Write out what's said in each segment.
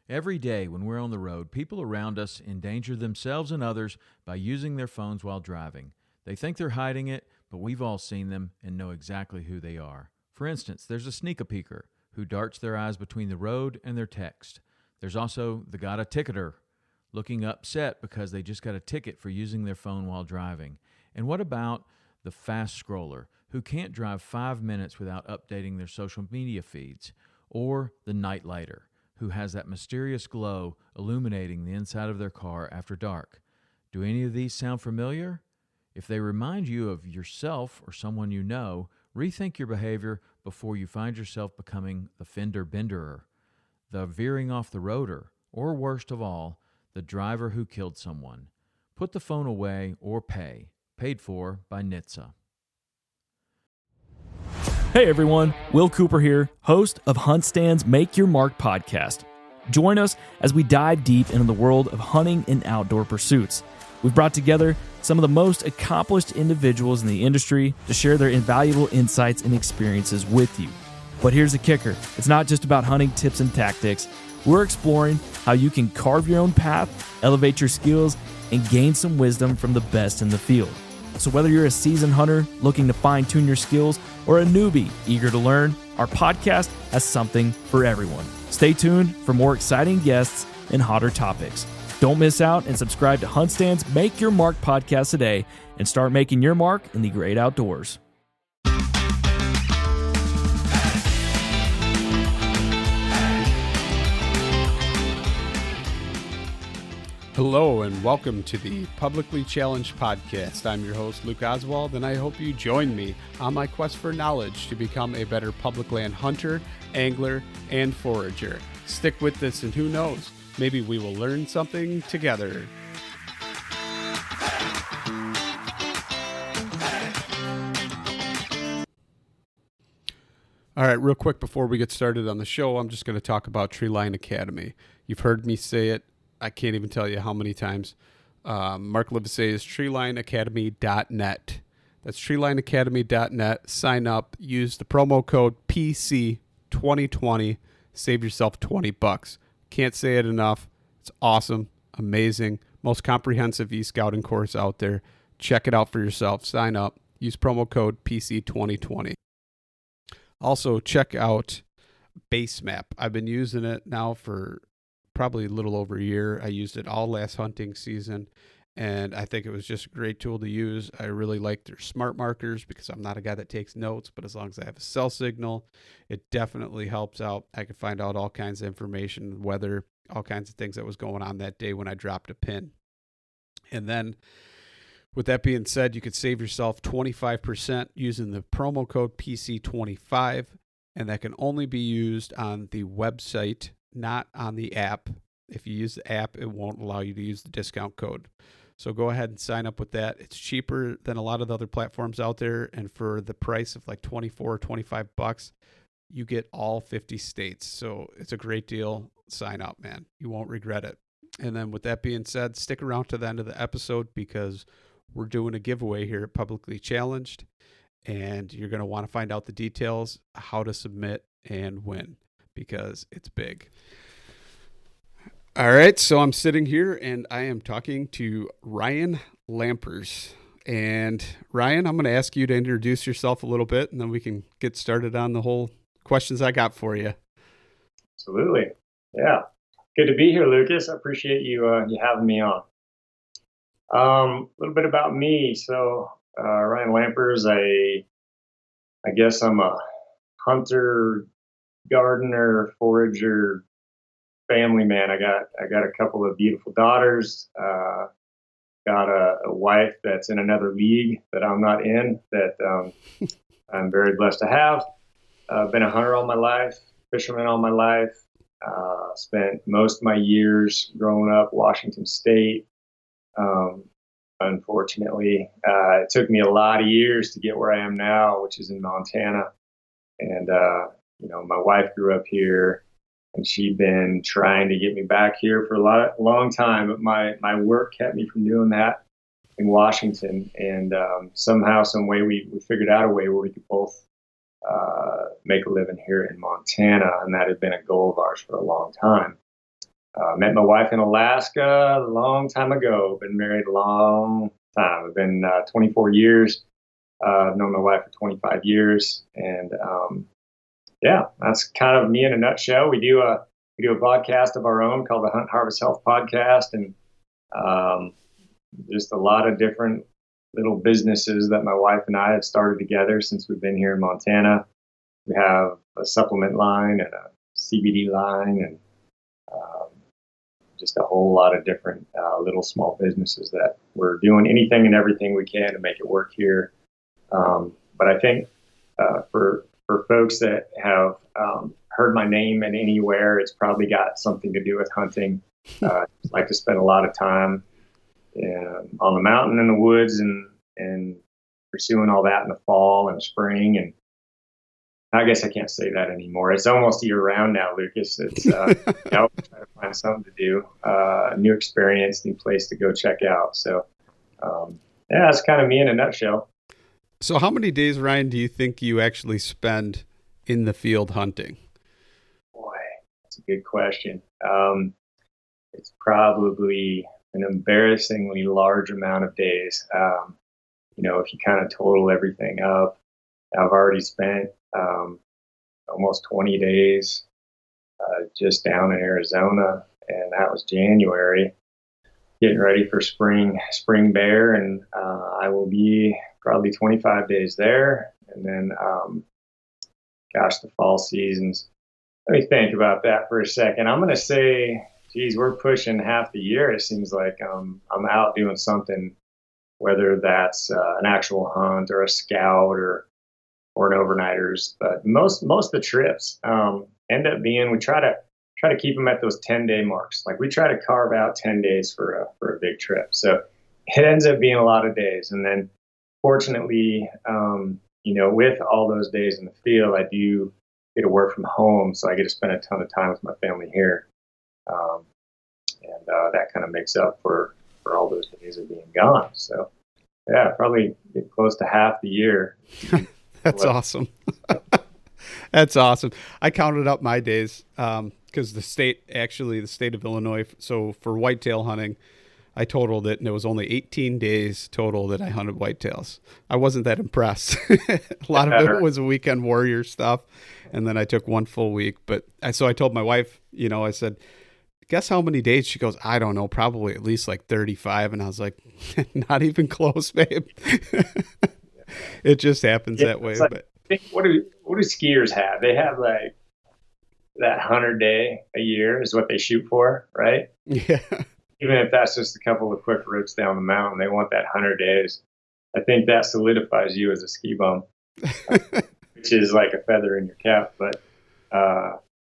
Every day when we're on the road, people around us endanger themselves and others by using their phones while driving. They think they're hiding it, but we've all seen them and know exactly who they are. For instance, there's a sneak-a-peeker who darts their eyes between the road and their text. There's also the got a ticketer, looking upset because they just got a ticket for using their phone while driving. And what about the fast scroller who can't drive 5 minutes without updating their social media feeds? Or the night lighter who has that mysterious glow illuminating the inside of their car after dark. Do any of these sound familiar? If they remind you of yourself or someone you know, rethink your behavior before you find yourself becoming the fender benderer, the veering off the roader, or worst of all, the driver who killed someone. Put the phone away or pay. Paid for by NHTSA. Hey everyone, Will Cooper here, host of HuntStand's Make Your Mark podcast. Join us as we dive deep into the world of hunting and outdoor pursuits. We've brought together some of the most accomplished individuals in the industry to share their invaluable insights and experiences with you. But here's the kicker, it's not just about hunting tips and tactics. We're exploring how you can carve your own path, elevate your skills, and gain some wisdom from the best in the field. So whether you're a seasoned hunter looking to fine-tune your skills or a newbie eager to learn, our podcast has something for everyone. Stay tuned for more exciting guests and hotter topics. Don't miss out and subscribe to HuntStand's Make Your Mark podcast today and start making your mark in the great outdoors. Hello and welcome to the Publicly Challenged Podcast. I'm your host, Luke Oswald, and I hope you join me on my quest for knowledge to become a better public land hunter, angler, and forager. Stick with this and who knows, maybe we will learn something together. All right, real quick before we get started on the show, I'm just going to talk about Treeline Academy. You've heard me say it. I can't even tell you how many times. Mark Livesay is treelineacademy.net. That's treelineacademy.net. Sign up. Use the promo code PC2020. Save yourself $20. Can't say it enough. It's awesome. Amazing. Most comprehensive e-scouting course out there. Check it out for yourself. Sign up. Use promo code PC2020. Also, check out Basemap. I've been using it now for probably a little over a year. I used it all last hunting season, and I think it was just a great tool to use. I really like their smart markers because I'm not a guy that takes notes, but as long as I have a cell signal, it definitely helps out. I can find out all kinds of information, weather, all kinds of things that was going on that day when I dropped a pin. And then with that being said, you could save yourself 25% using the promo code PC25, and that can only be used on the website, not on the app. If you use the app, it won't allow you to use the discount code. So go ahead and sign up with that. It's cheaper than a lot of the other platforms out there, and for the price of like $24 or $25, you get all 50 states. So it's a great deal. Sign up, man. You won't regret it. And then with that being said, stick around to the end of the episode because we're doing a giveaway here at Publicly Challenged, and you're going to want to find out the details, how to submit and win, because it's big. All right, so I'm sitting here and I am talking to Ryan Lampers. And Ryan, I'm going to ask you to introduce yourself a little bit, and then we can get started on the whole questions I got for you. Absolutely. Yeah. Good to be here, Lucas. I appreciate you having me on. A little bit about me. So Ryan Lampers, I guess I'm a hunter, gardener, forager, family man. I got a couple of beautiful daughters. Got a wife that's in another league that I'm not in, that I'm very blessed to have. Been a hunter all my life, fisherman all my life. Spent most of my years growing up Washington State. Unfortunately, it took me a lot of years to get where I am now, which is in Montana. And my wife grew up here, and she'd been trying to get me back here for a long time. But my work kept me from doing that in Washington. And somehow, some way, we figured out a way where we could both make a living here in Montana, and that had been a goal of ours for a long time. Met my wife in Alaska a long time ago. Been married a long time. I've been 24 years. I've known my wife for 25 years, and yeah, that's kind of me in a nutshell. We do a podcast of our own called the Hunt Harvest Health Podcast, and um, just a lot of different little businesses that my wife and I have started together since we've been here in Montana. We have a supplement line and a CBD line, and um, just a whole lot of different little small businesses that we're doing anything and everything we can to make it work here. But I think for folks that have heard my name in anywhere, it's probably got something to do with hunting. I like to spend a lot of time on the mountain in the woods and pursuing all that in the fall and spring. And I guess I can't say that anymore. It's almost year round now, Lucas. It's try to find something to do, new experience, new place to go check out. So yeah, that's kind of me in a nutshell. So how many days, Ryan, do you think you actually spend in the field hunting? Boy, that's a good question. It's probably an embarrassingly large amount of days. If you kind of total everything up, I've already spent almost 20 days just down in Arizona, and that was January, getting ready for spring bear, and I will be probably 25 days there, and then the fall seasons. Let me think about that for a second. I'm going to say, geez, we're pushing half the year. It seems like I'm out doing something, whether that's an actual hunt or a scout or an overnighters. But most of the trips end up being, we try to keep them at those 10-day marks. Like we try to carve out 10 days for a big trip. So it ends up being a lot of days. And then fortunately, with all those days in the field, I do get to work from home, so I get to spend a ton of time with my family here, and that kind of makes up for all those days of being gone. So, yeah, probably get close to half the year. That's awesome. That's awesome. I counted up my days because the state of Illinois. So for whitetail hunting, I totaled it, and it was only 18 days total that I hunted whitetails. I wasn't that impressed. A lot of it was weekend warrior stuff, and then I took one full week. So I told my wife, I said, guess how many days? She goes, I don't know, probably at least like 35. And I was like, not even close, babe. It just happens that way. Like, but what do skiers have? They have like that 100-day a year is what they shoot for, right? Yeah. Even if that's just a couple of quick routes down the mountain, they want that 100 days. I think that solidifies you as a ski bum, which is like a feather in your cap. But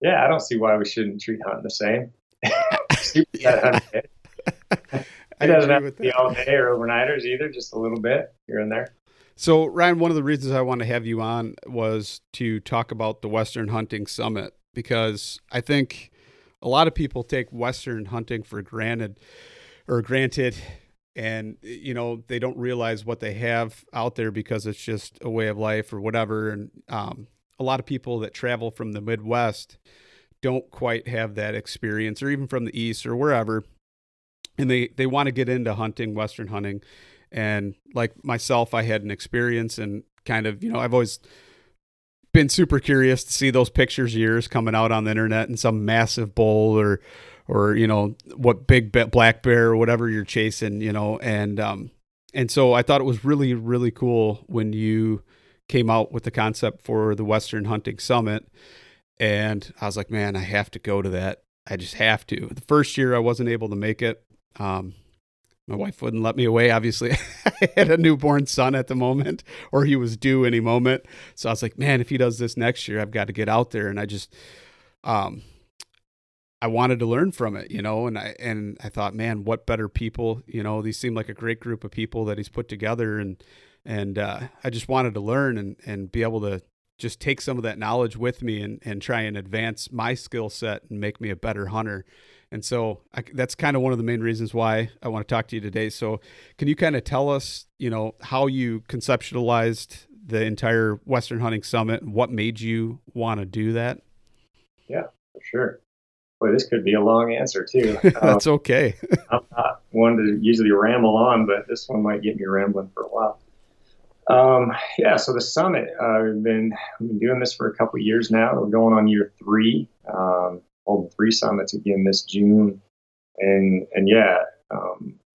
yeah, I don't see why we shouldn't treat hunting the same. That 100 days. It doesn't have to be all day or overnighters either, just a little bit here and there. So, Ryan, one of the reasons I want to have you on was to talk about the Western Hunting Summit, because I think a lot of people take Western hunting for granted, and, they don't realize what they have out there because it's just a way of life or whatever. And a lot of people that travel from the Midwest don't quite have that experience, or even from the East or wherever. And they want to get into hunting, Western hunting. And like myself, I had an experience, and kind of, I've always been super curious to see those pictures of yours coming out on the internet and some massive bull or what big black bear or whatever you're chasing, and so I thought it was really, really cool when you came out with the concept for the Western Hunting Summit. And I was like, man, I have to go to that. I just have to. The first year I wasn't able to make it. My wife wouldn't let me away. Obviously, I had a newborn son at the moment, or he was due any moment. So I was like, man, if he does this next year, I've got to get out there. And I just, I wanted to learn from it, and I thought, man, what better people, these seem like a great group of people that he's put together. And I just wanted to learn and be able to just take some of that knowledge with me and try and advance my skill set and make me a better hunter. And so that's kind of one of the main reasons why I want to talk to you today. So can you kind of tell us, how you conceptualized the entire Western Hunting Summit and what made you want to do that? Yeah, for sure. boy, this could be a long answer too. That's okay. I'm not one to usually ramble on, but this one might get me rambling for a while. Yeah, so the summit, we've been doing this for a couple of years now. We're going on year 3, holding 3 summits again this June. And yeah,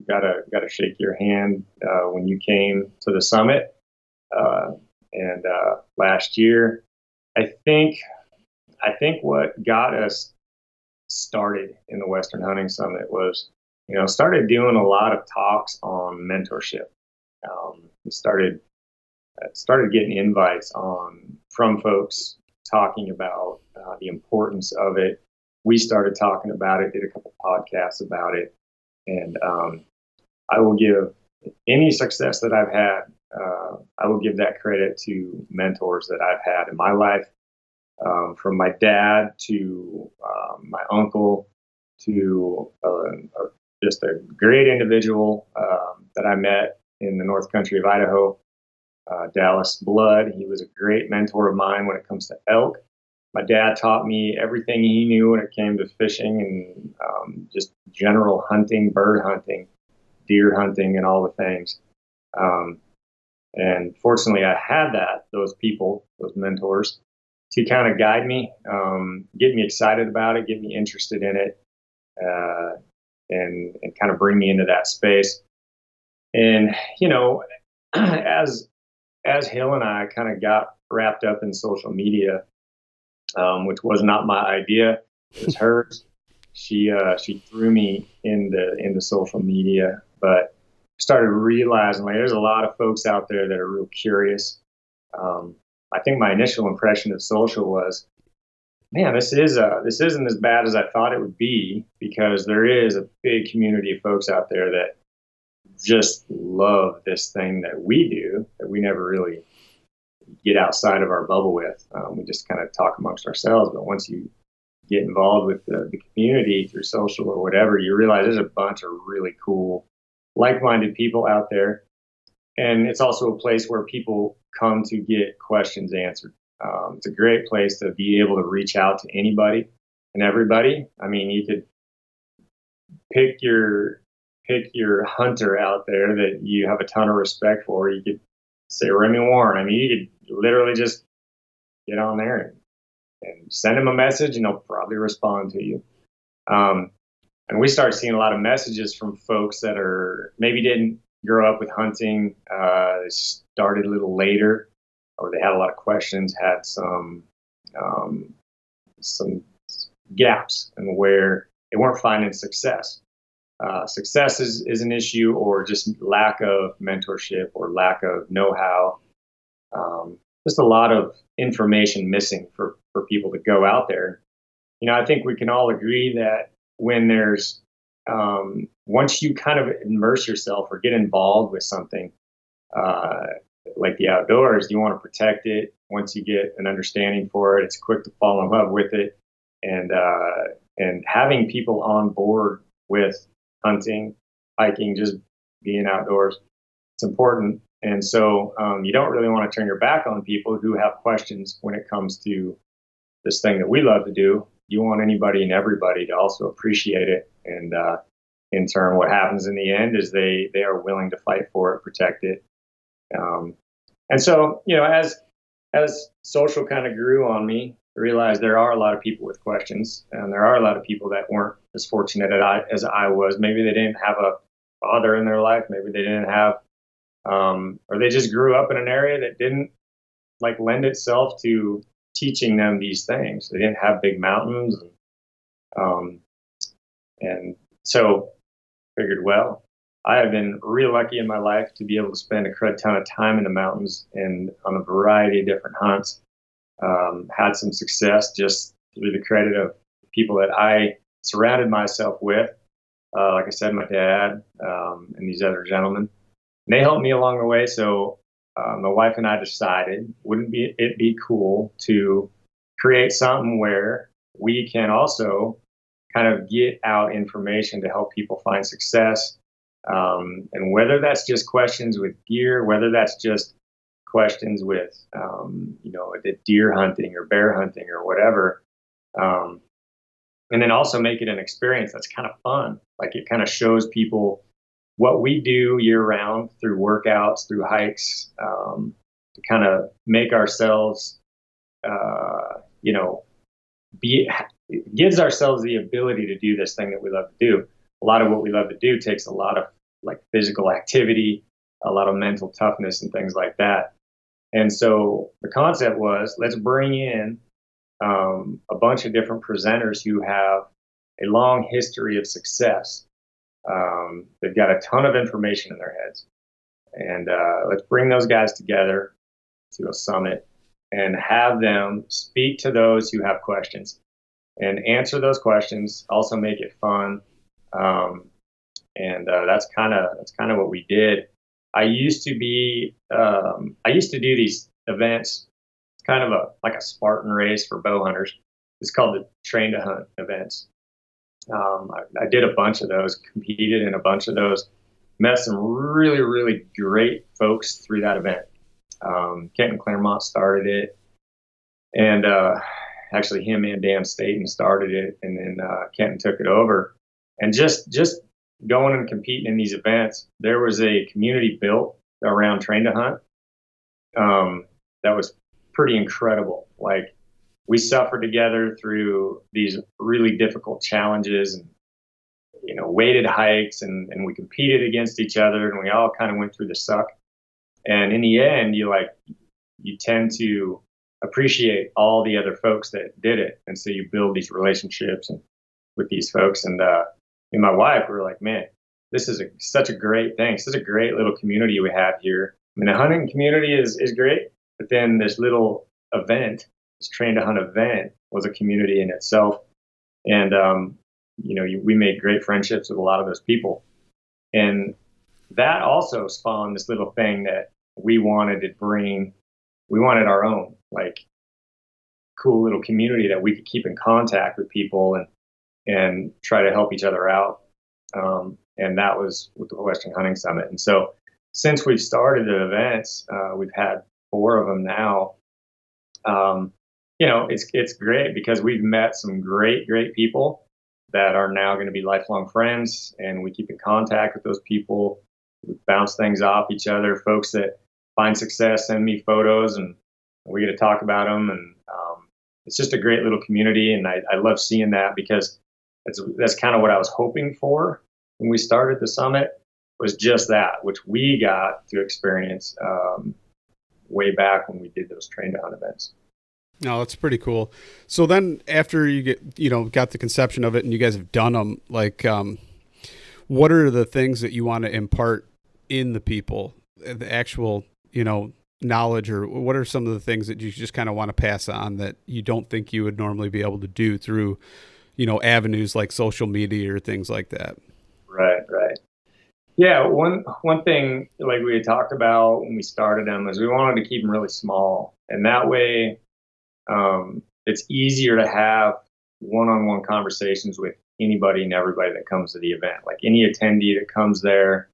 gotta shake your hand, when you came to the summit. And last year, I think what got us started in the Western Hunting Summit was, started doing a lot of talks on mentorship. We started getting invites from folks talking about the importance of it. We started talking about it, did a couple podcasts about it, and I will give any success that I've had, I will give that credit to mentors that I've had in my life, from my dad to my uncle to just a great individual that I met in the North Country of Idaho, Dallas Blood. He was a great mentor of mine when it comes to elk. My dad taught me everything he knew when it came to fishing and just general hunting, bird hunting, deer hunting, and all the things. And fortunately, I had those people, those mentors, to kind of guide me, get me excited about it, get me interested in it, and kind of bring me into that space. And as Hill and I kind of got wrapped up in social media, which was not my idea, it was hers. She threw me into social media, but started realizing there's a lot of folks out there that are real curious. I think my initial impression of social was, man, this isn't as bad as I thought it would be, because there is a big community of folks out there that just love this thing that we do, that we never really get outside of our bubble with. We just kind of talk amongst ourselves, but once you get involved with the community through social or whatever, you realize there's a bunch of really cool, like-minded people out there. And it's also a place where people come to get questions answered. It's a great place to be able to reach out to anybody and everybody. I mean, you could pick your hunter out there that you have a ton of respect for. You could say Remy Warren. I mean, you could literally just get on there and send him a message, and he'll probably respond to you. And we start seeing a lot of messages from folks that maybe didn't grow up with hunting, they started a little later, or they had a lot of questions, had some gaps in where they weren't finding success. Success is an issue, or just lack of mentorship or lack of know-how. Just a lot of information missing for people to go out there. I think we can all agree that when there's once you kind of immerse yourself or get involved with something like the outdoors, you want to protect it. Once you get an understanding for it, it's quick to fall in love with it. And having people on board with hunting, hiking, just being outdoors, it's important. And so you don't really want to turn your back on people who have questions when it comes to this thing that we love to do. You want anybody and everybody to also appreciate it. And in turn, what happens in the end is they are willing to fight for it, protect it. And so, as social kind of grew on me, I realized there are a lot of people with questions, and there are a lot of people that weren't as fortunate as I was. Maybe they didn't have a father in their life. Maybe they didn't have, or they just grew up in an area that didn't lend itself to teaching them these things. They didn't have big mountains. And so figured, well, I have been real lucky in my life to be able to spend a crud ton of time in the mountains and on a variety of different hunts. Had some success just through the credit of people that I surrounded myself with. Like I said, my dad and these other gentlemen. And they helped me along the way. So my wife and I decided, wouldn't it be cool to create something where we can also kind of get out information to help people find success. And whether that's just questions with gear, whether that's just questions with, the deer hunting or bear hunting or whatever, and then also make it an experience that's kind of fun. Like it kind of shows people what we do year round through workouts, through hikes, to kind of make ourselves, you know, it gives ourselves the ability to do this thing that we love to do. A lot of what we love to do takes a lot of like physical activity, a lot of mental toughness and things like that. And so the concept was, let's bring in a bunch of different presenters who have a long history of success. They've got a ton of information in their heads. And let's bring those guys together to a summit and have them speak to those who have questions and answer those questions, also make it fun. And that's kind of what we did. I used to do these events. It's kind of like a Spartan race for bow hunters. It's called the Train to Hunt events. I did a bunch of those, competed in a bunch of those, met some really, really great folks through that event. Kenton Claremont started it, and actually him and Dan Staten started it, and then Kenton took it over. And just going and competing in these events, there was a community built around Train to Hunt that was pretty incredible. Like, we suffered together through these really difficult challenges and, you know, weighted hikes, and we competed against each other, and we all kind of went through the suck. And in the end, you tend to appreciate all the other folks that did it. And so you build these relationships with these folks. And me and my wife, we were like, man, this is such a great thing. Such a great little community we have here. I mean, the hunting community is great, but then this little event, this Train to Hunt event, was a community in itself. And, we made great friendships with a lot of those people. And that also spawned this little thing that we wanted to bring. We wanted our own, like, cool little community that we could keep in contact with people and try to help each other out. And that was with the Western Hunting Summit. And so since we've started the events, we've had 4 of them now. It's great because we've met some great people that are now going to be lifelong friends, and we keep in contact with those people. We bounce things off each other. Folks that find success send me photos, and we get to talk about them. And it's just a great little community, and I love seeing that, because that's kind of what I was hoping for when we started the summit, was just that, which we got to experience way back when we did those Train to Hunt events. No, that's pretty cool. So then after you got the conception of it and you guys have done them, like, what are the things that you want to impart in the people, the actual, knowledge, or what are some of the things that you just kind of want to pass on that you don't think you would normally be able to do through, avenues like social media or things like that? Right. Yeah. One thing, like we had talked about when we started them, is we wanted to keep them really small. And that way, it's easier to have one-on-one conversations with anybody and everybody that comes to the event. Like, any attendee that comes there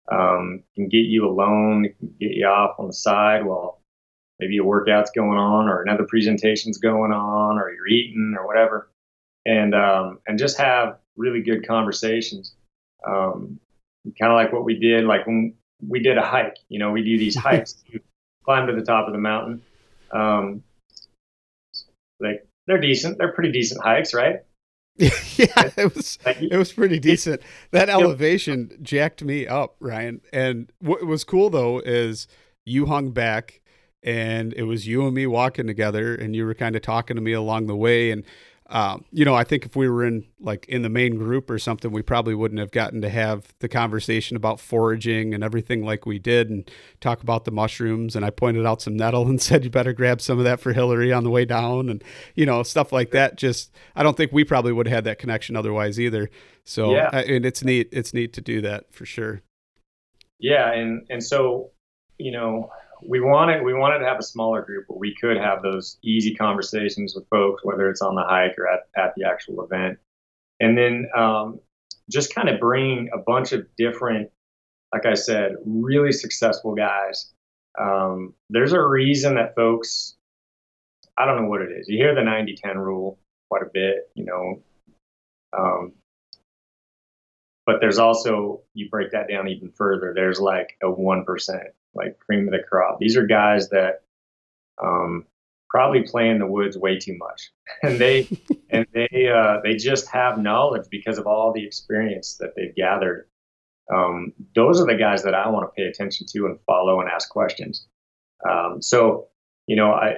can get you alone, can get you off on the side while maybe a workout's going on or another presentation's going on or you're eating or whatever, and just have really good conversations. Kind of like what we did, like when we did a hike. We do these hikes, climb to the top of the mountain. Like, they're decent. They're pretty decent hikes, right? Yeah, it was pretty decent. That elevation jacked me up, Ryan. And what was cool though is you hung back, and it was you and me walking together, and you were kind of talking to me along the way. And I think if we were in the main group or something, we probably wouldn't have gotten to have the conversation about foraging and everything like we did, and talk about the mushrooms. And I pointed out some nettle and said, you better grab some of that for Hillary on the way down, and, stuff like that. Just, I don't think we probably would have had that connection otherwise either. So, yeah. And it's neat. It's neat to do that for sure. Yeah. And so, we wanted to have a smaller group where we could have those easy conversations with folks, whether it's on the hike or at the actual event. And then just kind of bring a bunch of different, like I said, really successful guys. There's a reason that folks, I don't know what it is. You hear the 90-10 rule quite a bit. But there's also, you break that down even further, there's like a 1%, like cream of the crop. These are guys that probably play in the woods way too much, and they just have knowledge because of all the experience that they've gathered. Those are the guys that I want to pay attention to and follow and ask questions. So, I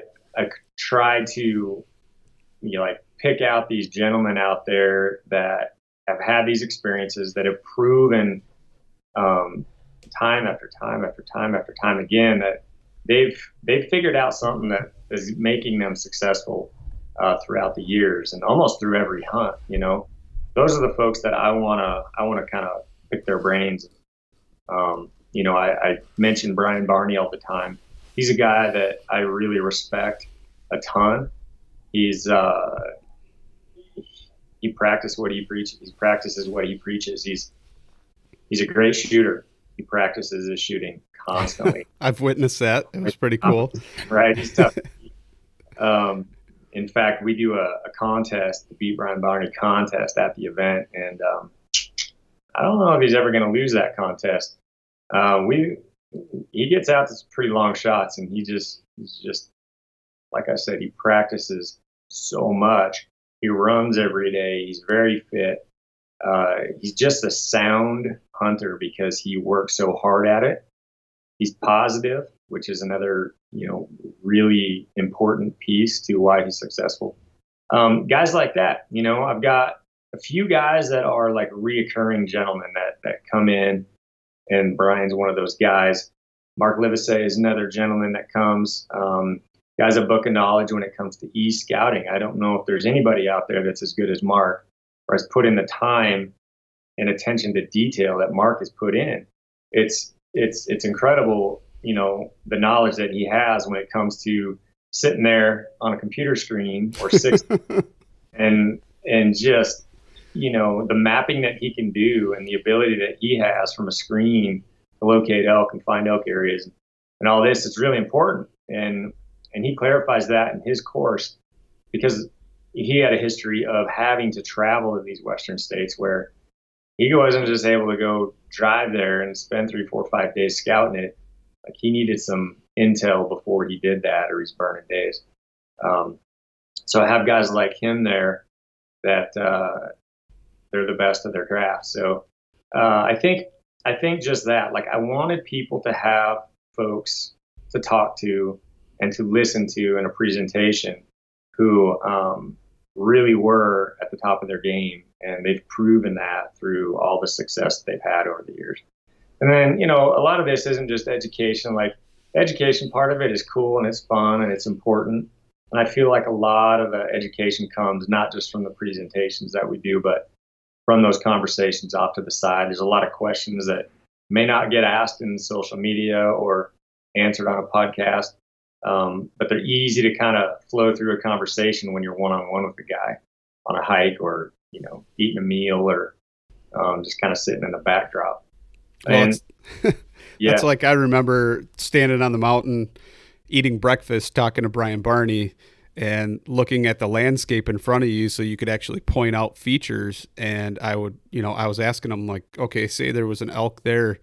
try to, like pick out these gentlemen out there that have had these experiences, that have proven time after time after time after time again that they've figured out something that is making them successful throughout the years and almost through every hunt. Those are the folks that I wanna kind of pick their brains. I mention Brian Barney all the time. He's a guy that I really respect a ton. He practices what he preaches. He practices what he preaches. He's a great shooter. He practices his shooting constantly. I've witnessed that. It was pretty cool. Right. He's tough. In fact, we do a contest, the Beat Brian Barney contest at the event. And I don't know if he's ever going to lose that contest. He gets out to some pretty long shots, and he's just, like I said, he practices so much. He runs every day. He's very fit. He's just a sound hunter because he works so hard at it. He's positive, which is another, really important piece to why he's successful. Guys like that, I've got a few guys that are like reoccurring gentlemen that come in, and Brian's one of those guys. Mark Livesey is another gentleman that comes. Guy's a book of knowledge when it comes to e-scouting. I don't know if there's anybody out there that's as good as Mark, or has put in the time and attention to detail that Mark has put in. It's incredible, the knowledge that he has when it comes to sitting there on a computer screen or six and just, the mapping that he can do and the ability that he has from a screen to locate elk and find elk areas and all this is really important. And he clarifies that in his course because he had a history of having to travel to these Western states where he wasn't just able to go drive there and spend 3, 4, 5 days scouting it. Like he needed some intel before he did that, or he's burning days. So I have guys like him there that they're the best of their craft. So I think just that. Like I wanted people to have folks to talk to and to listen to in a presentation who really were at the top of their game, and they've proven that through all the success they've had over the years. And then, a lot of this isn't just education. Like the education part of it is cool and it's fun and it's important. And I feel like a lot of the education comes not just from the presentations that we do, but from those conversations off to the side. There's a lot of questions that may not get asked in social media or answered on a podcast. But they're easy to kind of flow through a conversation when you're one-on-one with a guy on a hike or, eating a meal or just kind of sitting in the backdrop. Well, And yeah, That's like I remember standing on the mountain, eating breakfast, talking to Brian Barney, and looking at the landscape in front of you so you could actually point out features. And I was asking him like, okay, say there was an elk there,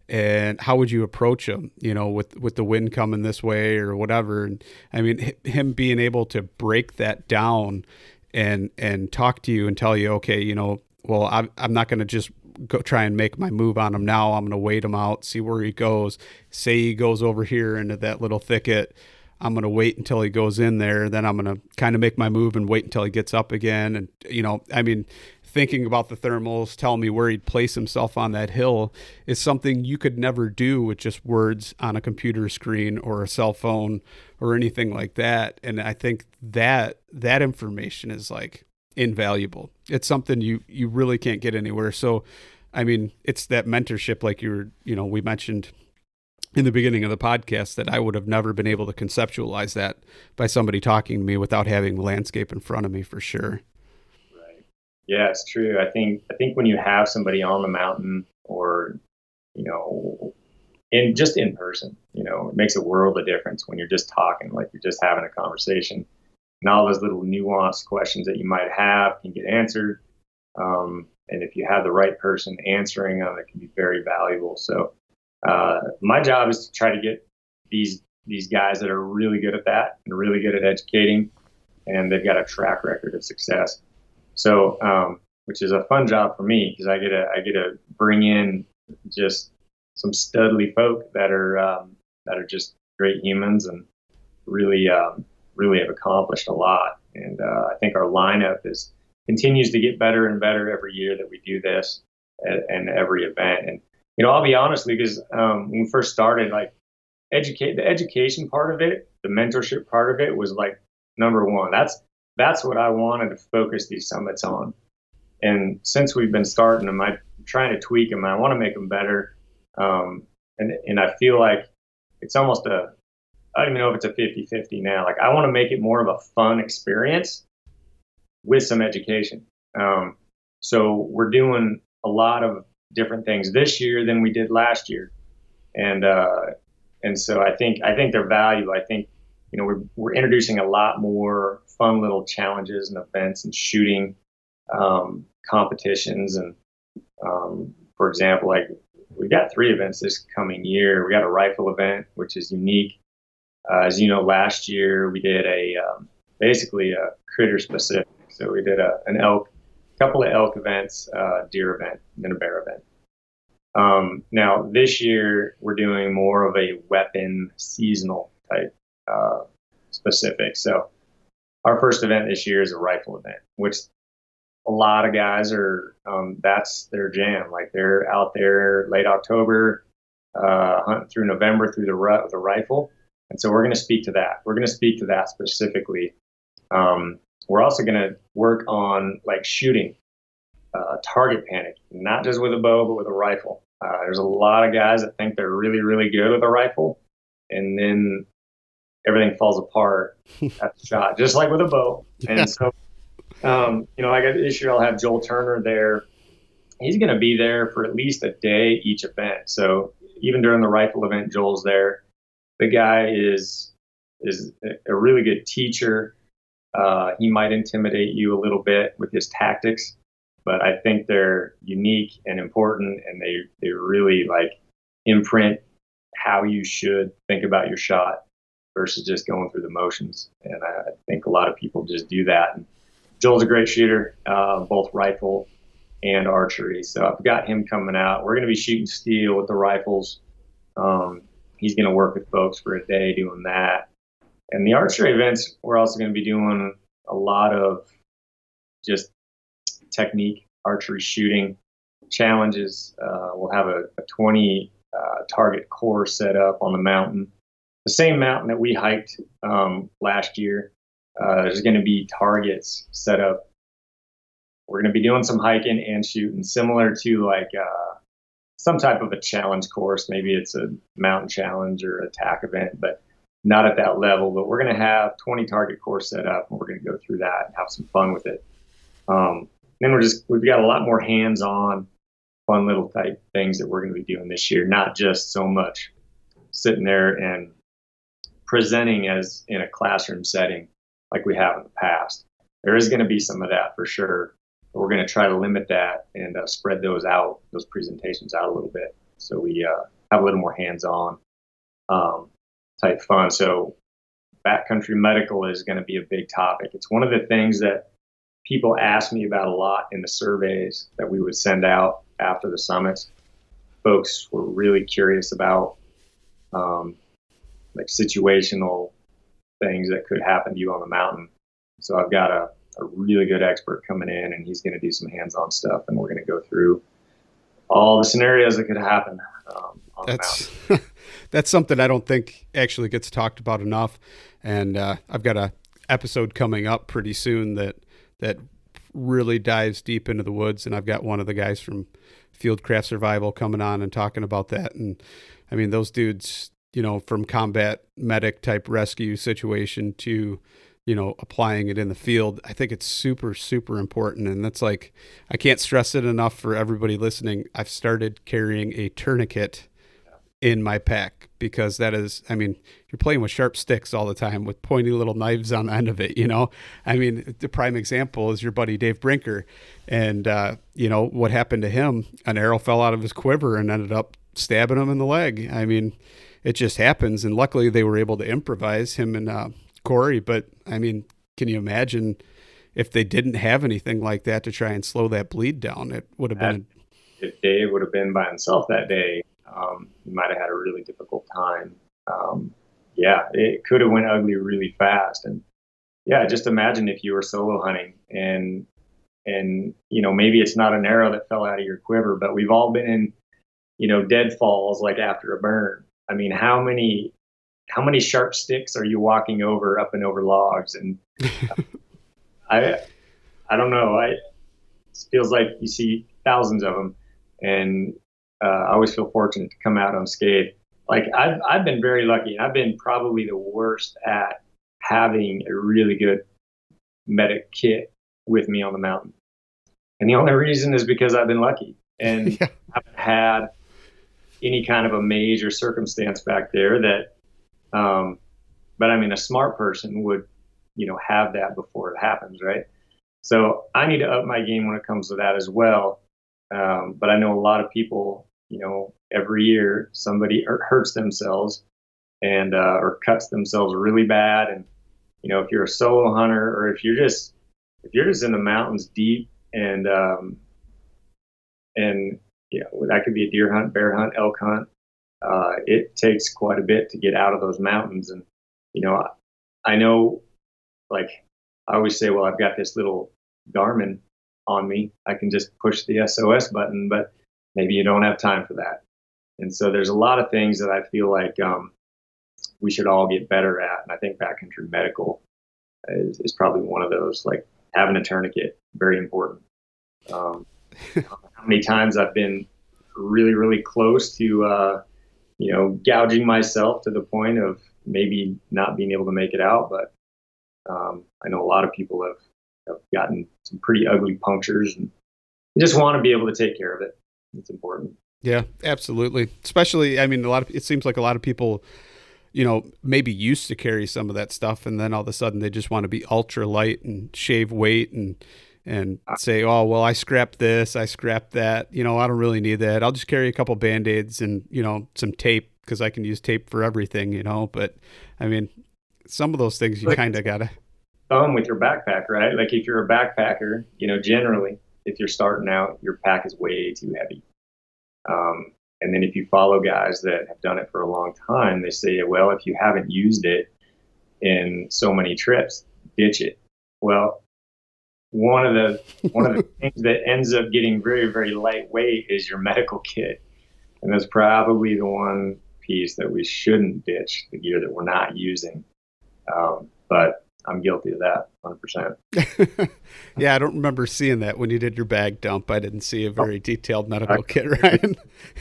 and how would you approach him, with the wind coming this way or whatever. And I mean, him being able to break that down and talk to you and tell you, okay, well, I'm not going to just go try and make my move on him now. I'm going to wait him out, see where he goes. Say he goes over here into that little thicket. I'm going to wait until he goes in there. Then I'm going to kind of make my move and wait until he gets up again. And, thinking about the thermals, telling me where he'd place himself on that hill is something you could never do with just words on a computer screen or a cell phone or anything like that. And I think that information is like invaluable. It's something you really can't get anywhere. So, it's that mentorship, like we mentioned in the beginning of the podcast, that I would have never been able to conceptualize that by somebody talking to me without having the landscape in front of me, for sure. Yeah, it's true. I think when you have somebody on the mountain or, in person, it makes a world of difference when you're just talking, like you're just having a conversation, and all those little nuanced questions that you might have can get answered. And if you have the right person answering them, it can be very valuable. So my job is to try to get these guys that are really good at that and really good at educating, and they've got a track record of success. So, which is a fun job for me because I get to bring in just some studly folk that are just great humans and really have accomplished a lot. And I think our lineup continues to get better and better every year that we do this and every event. And I'll be honest, because when we first started, like the education part of it, the mentorship part of it was like number one. That's what I wanted to focus these summits on. And since we've been starting them, I'm trying to tweak them. I want to make them better. And I feel like it's almost I don't even know if it's a 50-50 now. Like I want to make it more of a fun experience with some education. So we're doing a lot of different things this year than we did last year. And so I think they're valuable. I think, we're introducing a lot more fun little challenges and events and shooting competitions. And for example, like we've got 3 events this coming year. We got a rifle event, which is unique. As you know, last year we did basically a critter specific. So we did a couple of elk events, deer event, and then a bear event. Now this year we're doing more of a weapon seasonal type specific. So our first event this year is a rifle event, which a lot of guys are, that's their jam. Like they're out there late October, hunting through November through the rut with a rifle. And so we're going to speak to that. We're going to speak to that specifically. We're also going to work on like shooting, target panic, not just with a bow, but with a rifle. There's a lot of guys that think they're really, really good with a rifle, and then everything falls apart at the shot, just like with a bow. Yeah. And so, like this year I'll have Joel Turner there. He's going to be there for at least a day each event. So even during the rifle event, Joel's there. The guy is a really good teacher. He might intimidate you a little bit with his tactics, but I think they're unique and important, and they really like imprint how you should think about your shot versus just going through the motions. And I think a lot of people just do that. And Joel's a great shooter, both rifle and archery. So I've got him coming out. We're going to be shooting steel with the rifles. He's going to work with folks for a day doing that. And the archery events, we're also going to be doing a lot of just technique, archery shooting challenges. We'll have a 20 target course set up on the mountain, the same mountain that we hiked last year. There's going to be targets set up. We're going to be doing some hiking and shooting, similar to like some type of a challenge course. Maybe it's a mountain challenge or attack event, but not at that level. But we're going to have 20 target course set up, and we're going to go through that and have some fun with it. Then we've got a lot more hands-on, fun little type things that we're going to be doing this year, not just so much sitting there and presenting as in a classroom setting like we have in the past. There is going to be some of that for sure, but we're going to try to limit that and spread those presentations out a little bit, so we have a little more hands-on type fun. So backcountry medical is going to be a big topic. It's one of the things that people ask me about a lot in the surveys that we would send out after the summits. Folks were really curious about like situational things that could happen to you on the mountain. So I've got a really good expert coming in, and he's going to do some hands-on stuff, and we're going to go through all the scenarios that could happen on the mountain. That's something I don't think actually gets talked about enough. And I've got a episode coming up pretty soon that really dives deep into the woods, and I've got one of the guys from Fieldcraft Survival coming on and talking about that. And I mean, those dudes, from combat medic type rescue situation to applying it in the field, I think it's super, super important. And that's like, I can't stress it enough for everybody listening. I've started carrying a tourniquet in my pack, because that is, I mean, you're playing with sharp sticks all the time with pointy little knives on the end of it, you know? I mean, the prime example is your buddy Dave Brinker. And, you know, what happened to him, an arrow fell out of his quiver and ended up stabbing him in the leg. I mean, it just happens. And luckily they were able to improvise, him and Corey. But, I mean, can you imagine if they didn't have anything like that to try and slow that bleed down? It would have been... If Dave would have been by himself that day, he might have had a really difficult time. Yeah, it could have went ugly really fast. And yeah, just imagine if you were solo hunting and you know, maybe it's not an arrow that fell out of your quiver, but we've all been in, you know, deadfalls like after a burn. I mean, how many sharp sticks are you walking over up and over logs? And I don't know. It feels like you see thousands of them, and I always feel fortunate to come out unscathed. Like I've been very lucky. I've been probably the worst at having a really good medic kit with me on the mountain. And the only reason is because I've been lucky and haven't had any kind of a major circumstance back there that, but I mean, a smart person would, you know, have that before it happens, right? So I need to up my game when it comes to that as well. But I know a lot of people, you know, every year somebody hurts themselves and or cuts themselves really bad. And, you know, if you're a solo hunter or if you're just in the mountains deep and you know, that could be a deer hunt, bear hunt, elk hunt. It takes quite a bit to get out of those mountains. And, you know, I know, like I always say, well, I've got this little Garmin on me. I can just push the SOS button, but maybe you don't have time for that. And so there's a lot of things that I feel like we should all get better at. And I think backcountry medical is probably one of those, like having a tourniquet, very important. How many times I've been really, really close to, you know, gouging myself to the point of maybe not being able to make it out. But I know a lot of people have gotten some pretty ugly punctures, and you just want to be able to take care of it. It's important. Yeah, absolutely. Especially, I mean, it seems like a lot of people, you know, maybe used to carry some of that stuff, and then all of a sudden they just want to be ultra light and shave weight and say, oh, well, I scrapped this, I scrapped that. You know, I don't really need that. I'll just carry a couple Band-Aids and, you know, some tape, because I can use tape for everything, you know. But I mean, some of those things you kind of got to with your backpack, right? Like if you're a backpacker, you know, generally, if you're starting out, your pack is way too heavy. And then if you follow guys that have done it for a long time, they say, well, if you haven't used it in so many trips, ditch it. Well, one of the things that ends up getting very, very lightweight is your medical kit. And that's probably the one piece that we shouldn't ditch, the gear that we're not using. But I'm guilty of that 100%. Yeah, I don't remember seeing that when you did your bag dump. I didn't see a very detailed medical kit, Ryan.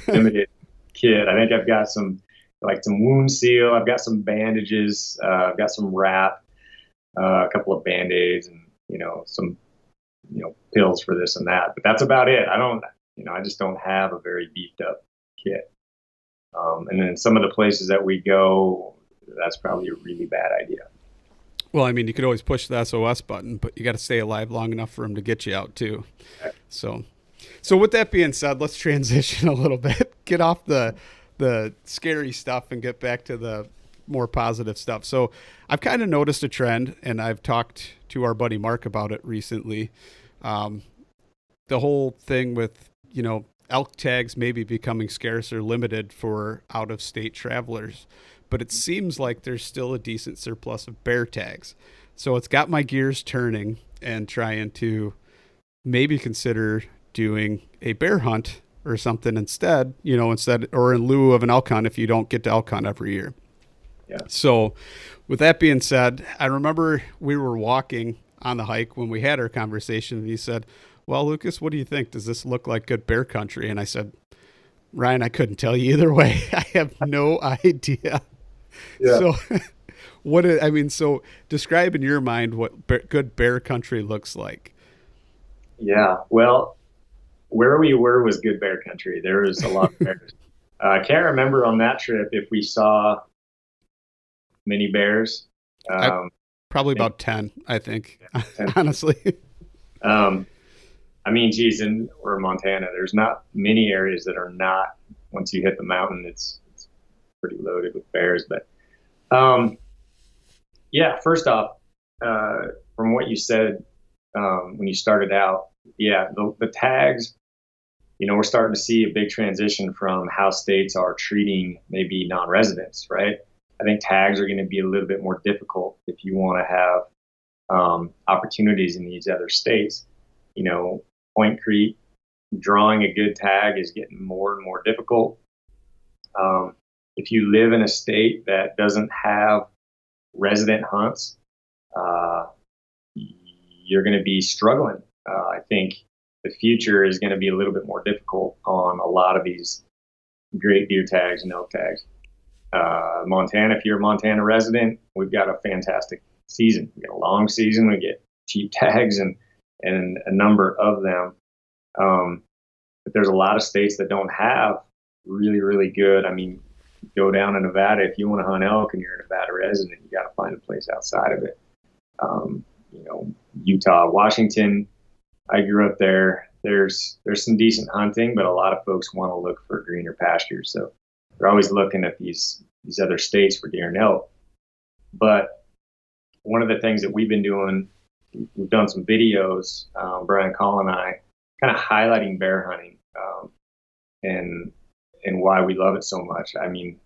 Limited kit. I think I've got some wound seal. I've got some bandages. I've got some wrap, a couple of Band-Aids, and, you know, some, you know, pills for this and that. But that's about it. I just don't have a very beefed up kit. And then some of the places that we go, that's probably a really bad idea. Well, I mean, you could always push the SOS button, but you got to stay alive long enough for him to get you out too. So with that being said, let's transition a little bit, get off the scary stuff and get back to the more positive stuff. So I've kind of noticed a trend, and I've talked to our buddy Mark about it recently. The whole thing with, you know, elk tags maybe becoming scarce or limited for out-of-state travelers. But it seems like there's still a decent surplus of bear tags. So it's got my gears turning and trying to maybe consider doing a bear hunt or something instead, or in lieu of an elk hunt if you don't get to elk hunt every year. Yeah. So with that being said, I remember we were walking on the hike when we had our conversation, and he said, well, Lucas, what do you think? Does this look like good bear country? And I said, Ryan, I couldn't tell you either way. I have no idea. Yeah. So describe in your mind what good bear country looks like. Yeah. Well, where we were was good bear country. There was a lot of bears. I can't remember on that trip if we saw many bears. Probably about 10, I think, 10. honestly. I mean, geez, we're in Montana. There's not many areas that are not. Once you hit the mountain, it's pretty loaded with bears. But yeah, first off, from what you said when you started out, yeah, the tags. We're starting to see a big transition from how states are treating maybe non-residents, right? I think tags are going to be a little bit more difficult if you want to have opportunities in these other states. Point Creek, drawing a good tag is getting more and more difficult. If you live in a state that doesn't have resident hunts, you're going to be struggling. I think the future is going to be a little bit more difficult on a lot of these great deer tags and elk tags. Montana, if you're a Montana resident, we've got a fantastic season. We get a long season. We get cheap tags and a number of them. But there's a lot of states that don't have really, really good. I mean, go down to Nevada. If you want to hunt elk and you're a Nevada resident, you got to find a place outside of it. Utah, Washington, I grew up there. There's some decent hunting, but a lot of folks want to look for greener pastures. So they're always looking at these other states for deer and elk. But one of the things that we've been doing, we've done some videos, Brian Call and I, kind of highlighting bear hunting and why we love it so much. I mean,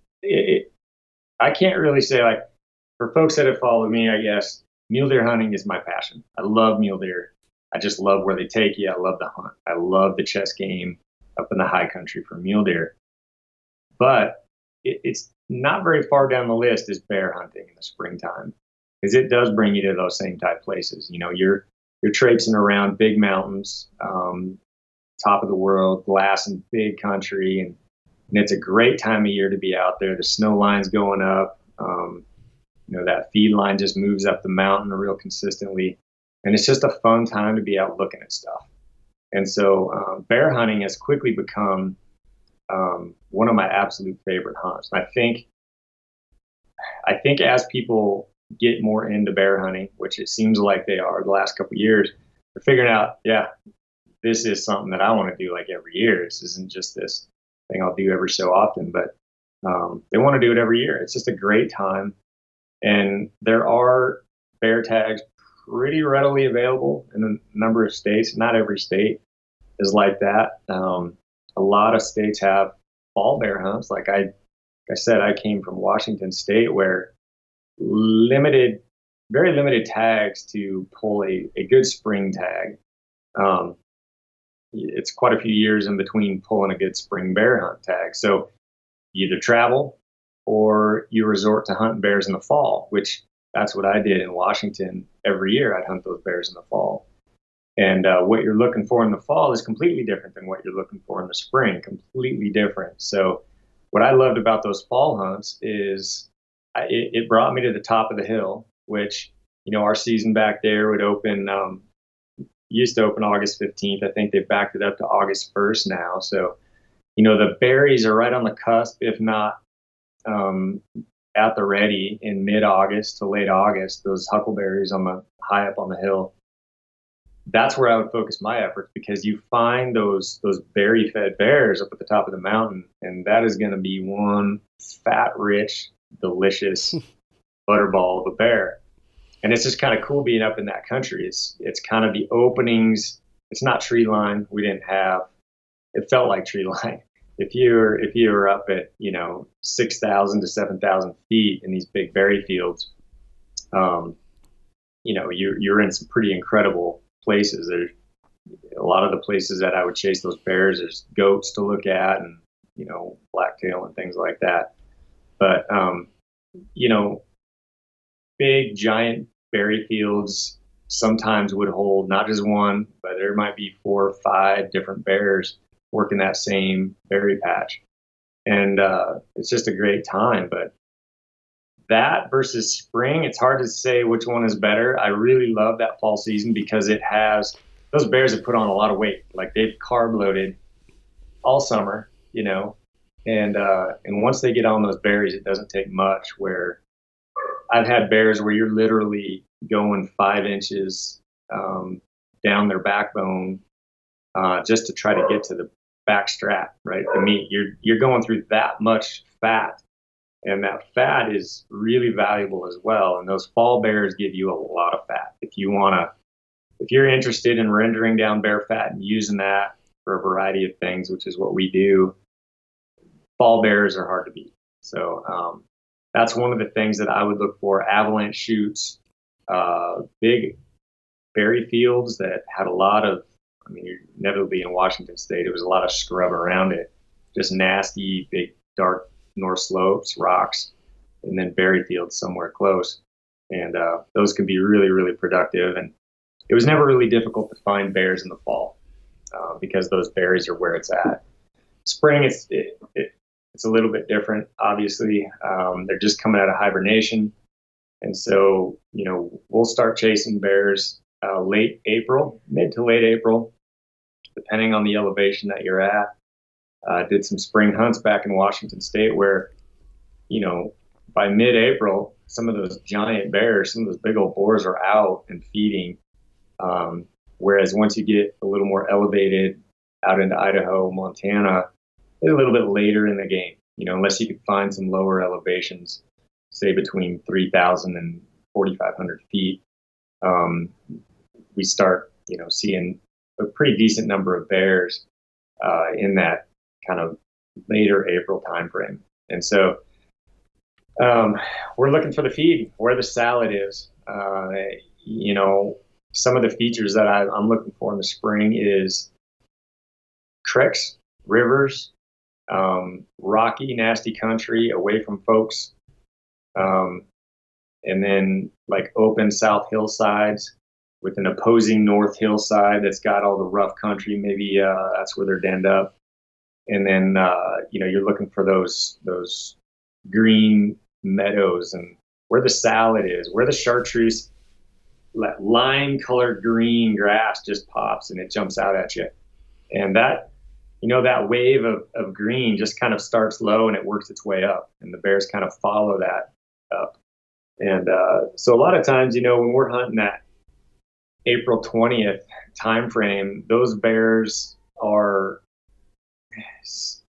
I can't really say, like, for folks that have followed me, I guess, mule deer hunting is my passion. I love mule deer. I just love where they take you. I love the hunt. I love the chest game up in the high country for mule deer. But it's not very far down the list is bear hunting in the springtime, because it does bring you to those same type places. You're traipsing around big mountains, top of the world, glass and big country, and it's a great time of year to be out there. The snow line's going up. That feed line just moves up the mountain real consistently, and it's just a fun time to be out looking at stuff. And so bear hunting has quickly become one of my absolute favorite hunts. And I think as people get more into bear hunting, which it seems like they are the last couple of years, they're figuring out, yeah, this is something that I want to do like every year. This isn't just this thing I'll do every so often, but they want to do it every year. It's just a great time. And there are bear tags pretty readily available in a number of states. Not every state is like that. A lot of states have fall bear hunts. Like I said, I came from Washington State, where very limited tags to pull a good spring tag. It's quite a few years in between pulling a good spring bear hunt tag. So you either travel or you resort to hunting bears in the fall, which that's what I did in Washington. Every year I'd hunt those bears in the fall. And what you're looking for in the fall is completely different than what you're looking for in the spring, completely different. So what I loved about those fall hunts is it brought me to the top of the hill, which, our season back there would open, used to open August 15th. I think they've backed it up to August 1st now. So, the berries are right on the cusp, if not at the ready in mid-August to late August, those huckleberries high up on the hill. That's where I would focus my efforts, because you find those berry-fed bears up at the top of the mountain, and that is going to be one fat, rich, delicious butterball of a bear. And it's just kind of cool being up in that country. It's kind of the openings. It's not tree line. We didn't have. It felt like tree line. If you were up at 6,000 to 7,000 feet in these big berry fields, you're in some pretty incredible places. There's a lot of the places that I would chase those bears. There's goats to look at, and blacktail and things like that. But big giant berry fields sometimes would hold not just one, but there might be 4 or 5 different bears working that same berry patch. And it's just a great time. But that versus spring, it's hard to say which one is better. I really love that fall season because those bears have put on a lot of weight. Like, they've carb loaded all summer, And once they get on those berries, it doesn't take much. Where I've had bears where you're literally going 5 inches down their backbone just to try to get to the back strap, right? The meat. You're going through that much fat, and that fat is really valuable as well. And those fall bears give you a lot of fat. If you're interested in rendering down bear fat and using that for a variety of things, which is what we do, fall bears are hard to beat. So that's one of the things that I would look for. Avalanche chutes, big berry fields that had a lot of, I mean, you're inevitably in Washington State, it was a lot of scrub around it, just nasty, big, dark north slopes, rocks, and then berry fields somewhere close. And those can be really, really productive. And it was never really difficult to find bears in the fall because those berries are where it's at. Spring, it's a little bit different, obviously. They're just coming out of hibernation. And so, we'll start chasing bears late April, mid to late April, depending on the elevation that you're at. Did some spring hunts back in Washington State where, by mid-April, some of those giant bears, some of those big old boars are out and feeding. Whereas once you get a little more elevated out into Idaho, Montana, it's a little bit later in the game, unless you could find some lower elevations, say between 3,000 and 4,500 feet. We start, seeing a pretty decent number of bears in that kind of later April timeframe. And so we're looking for the feed, where the salad is. Some of the features that I'm looking for in the spring is creeks, rivers, rocky, nasty country away from folks, and then like open south hillsides with an opposing north hillside that's got all the rough country. Maybe that's where they're denned up. And then you're looking for those green meadows and where the salad is, where the chartreuse, lime colored green grass just pops and it jumps out at you. And that wave of green just kind of starts low and it works its way up, and the bears kind of follow that up. And so a lot of times, when we're hunting that April 20th time frame, those bears are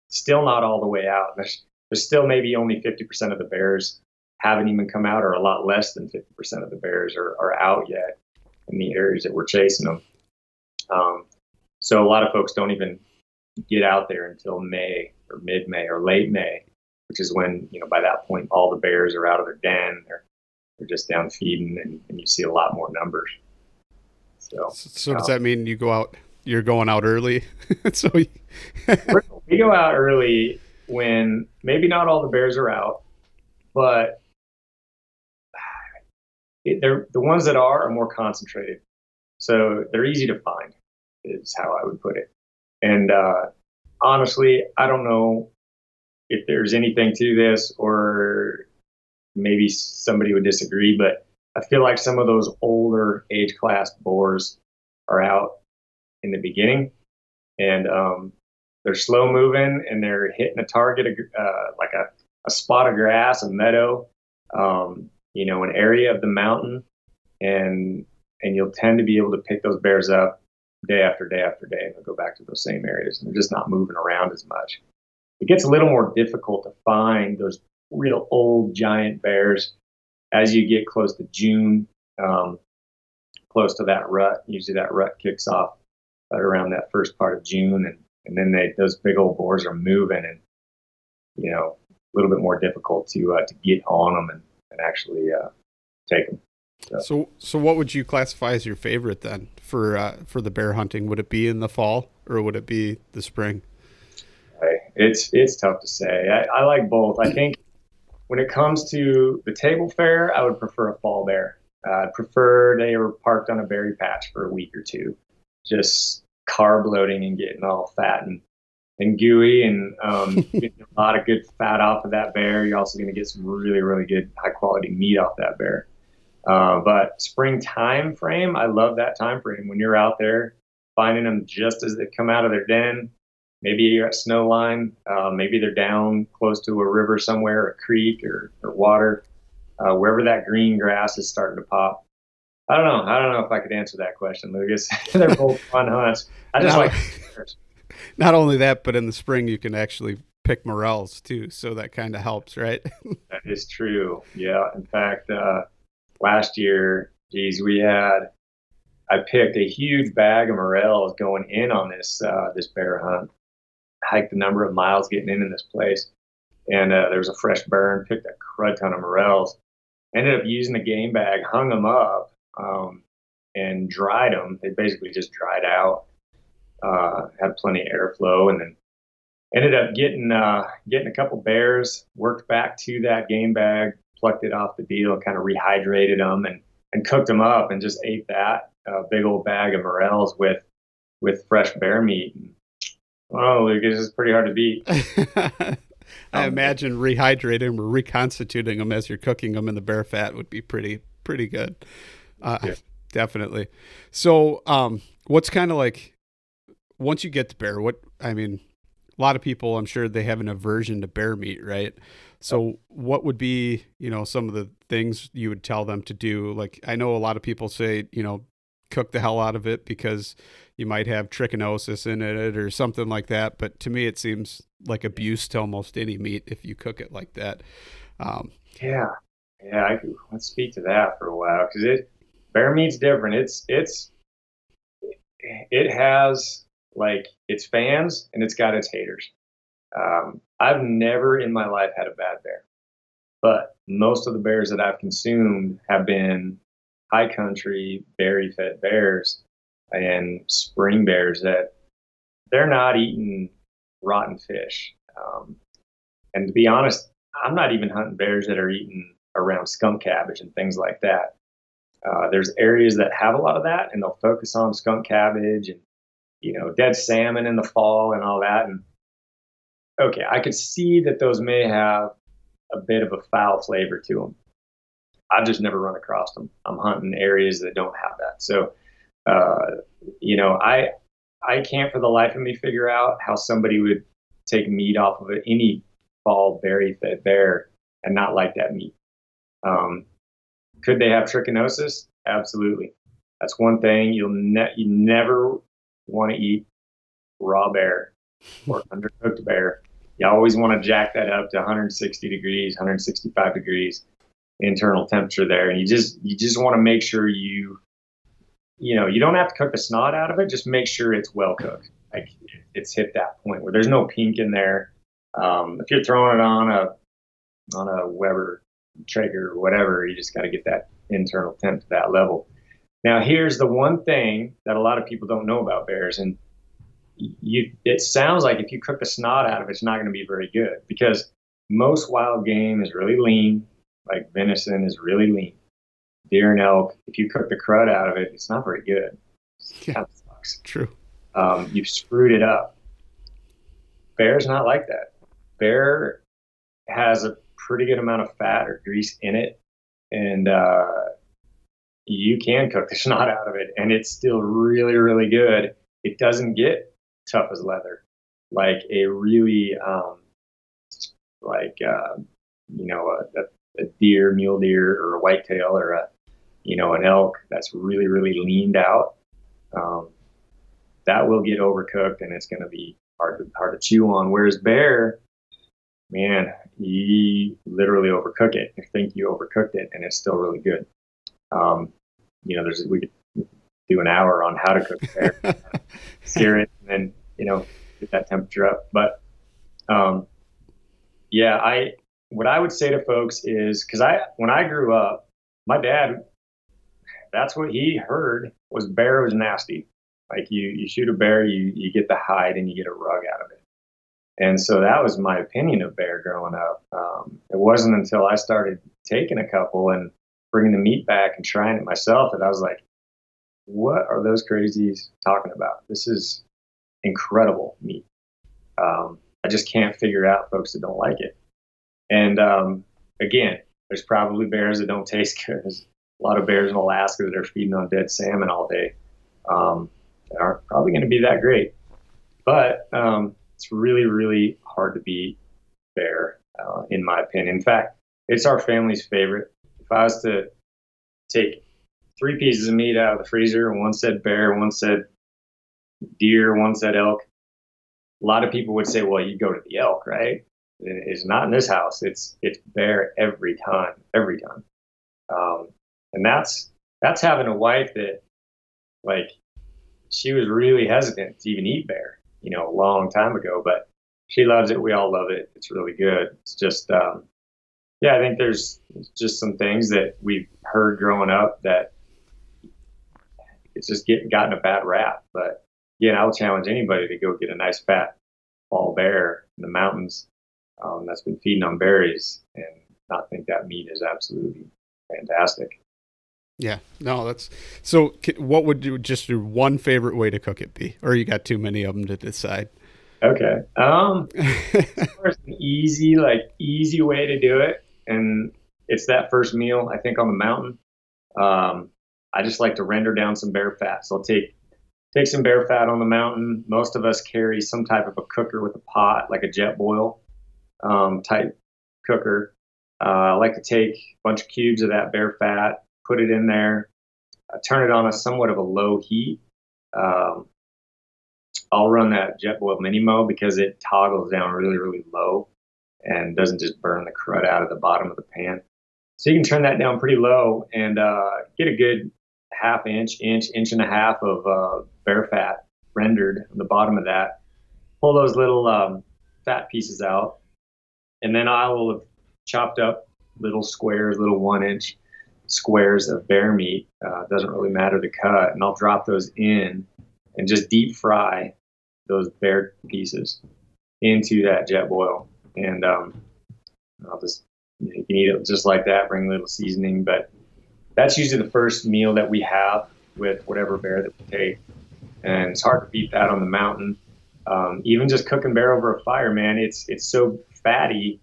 still not all the way out. There's still maybe only 50% of the bears haven't even come out, or a lot less than 50% of the bears are out yet in the areas that we're chasing them. So a lot of folks don't even get out there until May or mid-May or late May, which is when, by that point, all the bears are out of their den. They're just down feeding, and you see a lot more numbers. So does that mean you're going out early? So we go out early when maybe not all the bears are out, but the ones that are more concentrated. So they're easy to find, is how I would put it. And honestly, I don't know if there's anything to this, or maybe somebody would disagree, but I feel like some of those older age class boars are out in the beginning, and they're slow moving, and they're hitting a target, like a spot of grass, a meadow, an area of the mountain, and you'll tend to be able to pick those bears up day after day after day, and they'll go back to those same areas, and they're just not moving around as much. It gets a little more difficult to find those real old giant bears as you get close to June, close to that rut. Usually that rut kicks off right around that first part of June, and then those big old boars are moving, and a little bit more difficult to get on them and actually take them. So what would you classify as your favorite then for the bear hunting? Would it be in the fall, or would it be the spring? It's tough to say. I like both. I think when it comes to the table fare, I would prefer a fall bear. I'd prefer they were parked on a berry patch for a week or two, just carb loading and getting all fat and gooey, and getting a lot of good fat off of that bear. You're also going to get some really, really good high quality meat off that bear. But spring time frame, I love that time frame when you're out there finding them just as they come out of their den. maybe you're at snow line, maybe they're down close to a river somewhere, a creek or water, wherever that green grass is starting to pop. I don't know. I don't know if I could answer that question, Lucas. They're both fun hunts. I just Not, like not only that, but in the spring you can actually pick morels too, so that kind of helps, right? that is true. Yeah. In fact, last year, geez, I picked a huge bag of morels going in on this bear hunt. Hiked a number of miles getting in this place, and there was a fresh burn. Picked a crud ton of morels. Ended up using the game bag, hung them up, and dried them. They basically just dried out. Had plenty of airflow, and then ended up getting a couple bears. Worked back to that game bag, plucked it off the deal, kind of rehydrated them, and cooked them up, and just ate that big old bag of morels with fresh bear meat. Oh, Lucas, it's pretty hard to beat. I imagine rehydrating them or reconstituting them as you're cooking them in the bear fat would be pretty good. Yeah. Definitely. So, what's kind of like once you get to bear? A lot of people, I'm sure they have an aversion to bear meat, right? So, what would be some of the things you would tell them to do? Like, I know a lot of people say cook the hell out of it because you might have trichinosis in it or something like that. But to me, it seems like abuse to almost any meat if you cook it like that. Yeah. Let's speak to that for a while, because bear meat's different. It has like its fans and it's got its haters. I've never in my life had a bad bear, but most of the bears that I've consumed have been high country, berry fed bears and spring bears that they're not eating rotten fish. And to be honest, I'm not even hunting bears that are eating around skunk cabbage and things like that. There's areas that have a lot of that, and they'll focus on skunk cabbage and dead salmon in the fall and all that. And okay, I could see that those may have a bit of a foul flavor to them. I've just never run across them. I'm hunting areas that don't have that. So, I can't for the life of me figure out how somebody would take meat off of any fall berry fed bear and not like that meat. Could they have trichinosis? Absolutely. That's one thing you never want to eat raw bear or undercooked bear. You always want to jack that up to 160 degrees, 165 degrees internal temperature there, and you just want to make sure you don't have to cook the snot out of it. Just make sure it's well cooked, like it's hit that point where there's no pink in there. If you're throwing it on a Weber Traeger or whatever, you just got to get that internal temp to that level. Now, here's the one thing that a lot of people don't know about bears, and it sounds like if you cook the snot out of it, it's not going to be very good, because most wild game is really lean. Like venison is really lean. Deer and elk, if you cook the crud out of it, it's not very good. It kind of sucks. True. You've screwed it up. Bear's not like that. Bear has a pretty good amount of fat or grease in it, and you can cook the snot out of it, and it's still really, really good. It doesn't get tough as leather, like a really a deer, mule deer, or a whitetail, or an elk that's really, really leaned out. That will get overcooked, and it's going to be hard to chew on. Whereas bear, man, you literally overcook it. You think you overcooked it, and it's still really good. We could do an hour on how to cook bear, sear it, and then get that temperature up. But what I would say to folks is, because when I grew up, my dad, that's what he heard was bear was nasty. Like you shoot a bear, you get the hide and you get a rug out of it. And so that was my opinion of bear growing up. It wasn't until I started taking a couple and bringing the meat back and trying it myself that I was like, what are those crazies talking about? This is incredible meat. I just can't figure out folks that don't like it. And again, there's probably bears that don't taste good. There's a lot of bears in Alaska that are feeding on dead salmon all day that aren't probably going to be that great. But it's really, really hard to beat bear, in my opinion. In fact, it's our family's favorite. If I was to take 3 pieces of meat out of the freezer, and one said bear, one said deer, one said elk, a lot of people would say, well, you go to the elk, right? It's not in this house. It's bear every time. And that's having a wife that, like, she was really hesitant to even eat bear, a long time ago, but she loves it. We all love it. It's really good. It's just, I think there's just some things that we've heard growing up that it's just gotten a bad rap. But I'll challenge anybody to go get a nice fat fall bear in the mountains that's been feeding on berries and not think that meat is absolutely fantastic. Yeah, no, that's so. What would you just your one favorite way to cook it be, or you got too many of them to decide? Okay, as far as an easy way to do it, and it's that first meal I think on the mountain. I just like to render down some bear fat. So I'll take some bear fat on the mountain. Most of us carry some type of a cooker with a pot, like a Jetboil type cooker. I like to take a bunch of cubes of that bear fat, put it in there, turn it on a somewhat of a low heat. I'll run that Jetboil Mini Mo because it toggles down really, really low and doesn't just burn the crud out of the bottom of the pan. So you can turn that down pretty low and get a good inch and a half of bear fat rendered on the bottom of that. Pull those little fat pieces out, and then I will have chopped up little squares, little 1-inch squares of bear meat. Doesn't really matter the cut, and I'll drop those in and just deep fry those bear pieces into that Jetboil. And I'll just, you can eat it just like that, bring a little seasoning, but that's usually the first meal that we have with whatever bear that we take. And it's hard to beat that on the mountain. Even just cooking bear over a fire, man, it's so fatty.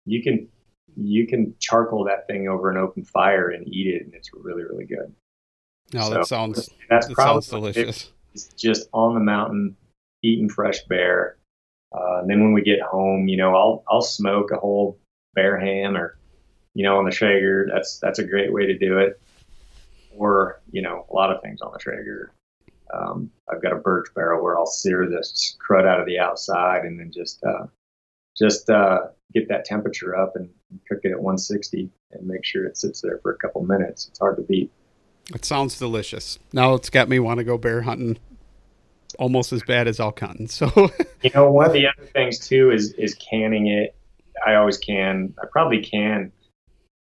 You can charcoal that thing over an open fire and eat it, and it's really, really good. No, So that sounds delicious. It's just on the mountain, eating fresh bear. And then when we get home, I'll smoke a whole bear ham or, on the Traeger. That's a great way to do it. Or, a lot of things on the Traeger. I've got a birch barrel where I'll sear this crud out of the outside and then just get that temperature up and cook it at 160 and make sure it sits there for a couple minutes. It's hard to beat. It sounds delicious. Now it's got me want to go bear hunting almost as bad as elk hunting. So, one of the other things too is canning it. I always can. I probably can